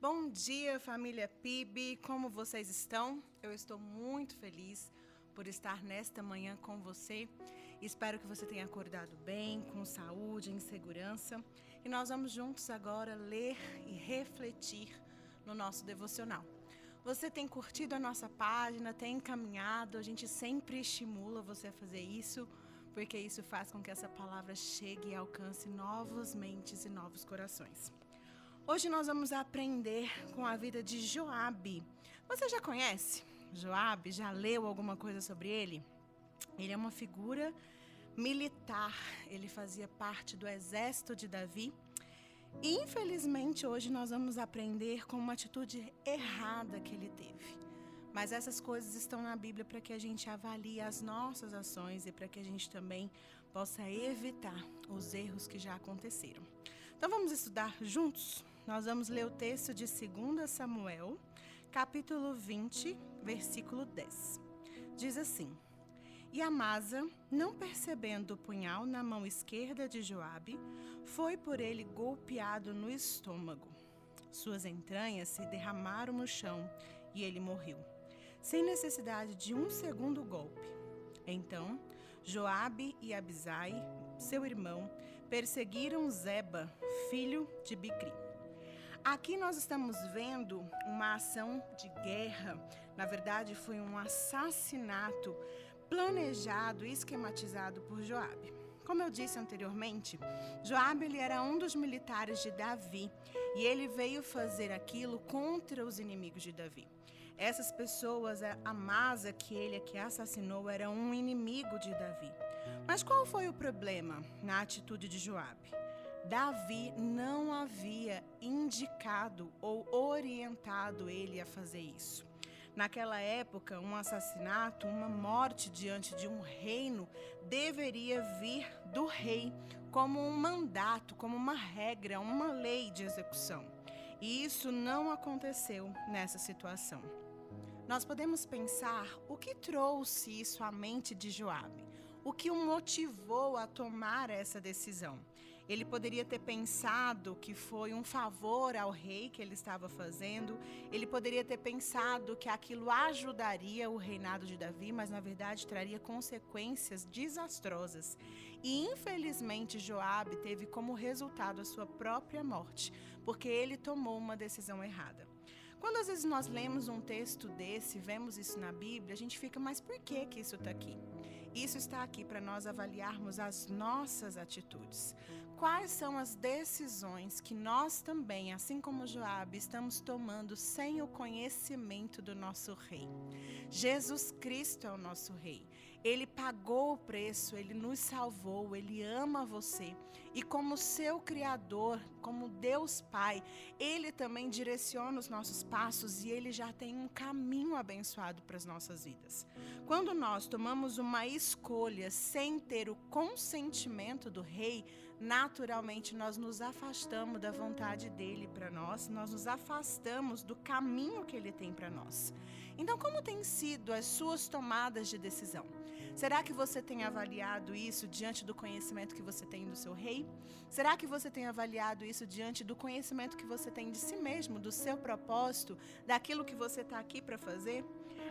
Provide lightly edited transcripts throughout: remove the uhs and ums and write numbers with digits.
Bom dia, família PIB, como vocês estão? Eu estou muito feliz por estar nesta manhã com você. Espero que você tenha acordado bem, com saúde, em segurança. E nós vamos juntos agora ler e refletir no nosso devocional. Você tem curtido a nossa página, tem encaminhado, a gente sempre estimula você a fazer isso, porque isso faz com que essa palavra chegue e alcance novas mentes e novos corações. Hoje nós vamos aprender com a vida de Joabe. Você já conhece Joabe? Já leu alguma coisa sobre ele? Ele é uma figura militar, ele fazia parte do exército de Davi. E infelizmente hoje nós vamos aprender com uma atitude errada que ele teve. Mas essas coisas estão na Bíblia para que a gente avalie as nossas ações e para que a gente também possa evitar os erros que já aconteceram. Então vamos estudar juntos? Nós vamos ler o texto de 2 Samuel, capítulo 20, versículo 10. Diz assim: E Amasa, não percebendo o punhal na mão esquerda de Joabe, foi por ele golpeado no estômago. Suas entranhas se derramaram no chão e ele morreu, sem necessidade de um segundo golpe. Então, Joabe e Abisai, seu irmão, perseguiram Zeba, filho de Bicri. Aqui nós estamos vendo uma ação de guerra. Na verdade, foi um assassinato planejado e esquematizado por Joabe. Como eu disse anteriormente, Joabe ele era um dos militares de Davi e ele veio fazer aquilo contra os inimigos de Davi. Essas pessoas, a Amasa que ele aqui assassinou, era um inimigo de Davi. Mas qual foi o problema na atitude de Joabe? Davi não havia indicado ou orientado ele a fazer isso. Naquela época, um assassinato, uma morte diante de um reino deveria vir do rei como um mandato, como uma regra, uma lei de execução. E isso não aconteceu nessa situação. Nós podemos pensar o que trouxe isso à mente de Joabe, o que o motivou a tomar essa decisão. Ele poderia ter pensado que foi um favor ao rei que ele estava fazendo, ele poderia ter pensado que aquilo ajudaria o reinado de Davi, mas na verdade traria consequências desastrosas. E infelizmente Joabe teve como resultado a sua própria morte, porque ele tomou uma decisão errada. Quando às vezes nós lemos um texto desse, vemos isso na Bíblia, a gente fica, mas por que isso está aqui? Isso está aqui para nós avaliarmos as nossas atitudes. Quais são as decisões que nós também, assim como Joabe, estamos tomando sem o conhecimento do nosso rei? Jesus Cristo é o nosso rei. Ele pagou o preço, ele nos salvou, ele ama você. E como seu Criador, como Deus Pai, ele também direciona os nossos passos e ele já tem um caminho abençoado para as nossas vidas. Quando nós tomamos uma escolha sem ter o consentimento do rei, naturalmente nós nos afastamos da vontade dele para nós nos afastamos do caminho que ele tem para nós. Então, como têm sido as suas tomadas de decisão? Será que você tem avaliado isso diante do conhecimento que você tem do seu rei? Será que você tem avaliado isso diante do conhecimento que você tem de si mesmo, do seu propósito, daquilo que você está aqui para fazer?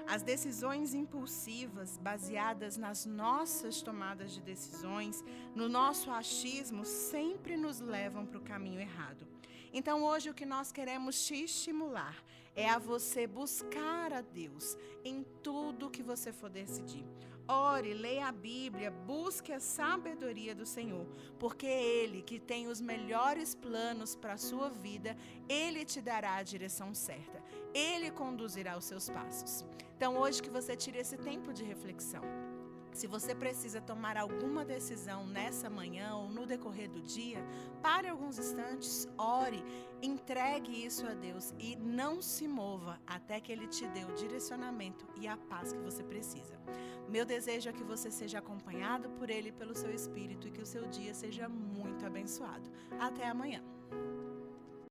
As decisões impulsivas, baseadas nas nossas tomadas de decisões, no nosso achismo, sempre nos levam para o caminho errado. Então hoje o que nós queremos te estimular é a você buscar a Deus em tudo que você for decidir. Ore, leia a Bíblia, busque a sabedoria do Senhor, porque Ele que tem os melhores planos para a sua vida, Ele te dará a direção certa, Ele conduzirá os seus passos. Então hoje que você tire esse tempo de reflexão. Se você precisa tomar alguma decisão nessa manhã ou no decorrer do dia, pare alguns instantes, ore, entregue isso a Deus e não se mova até que Ele te dê o direcionamento e a paz que você precisa. Meu desejo é que você seja acompanhado por Ele e pelo seu Espírito e que o seu dia seja muito abençoado. Até amanhã.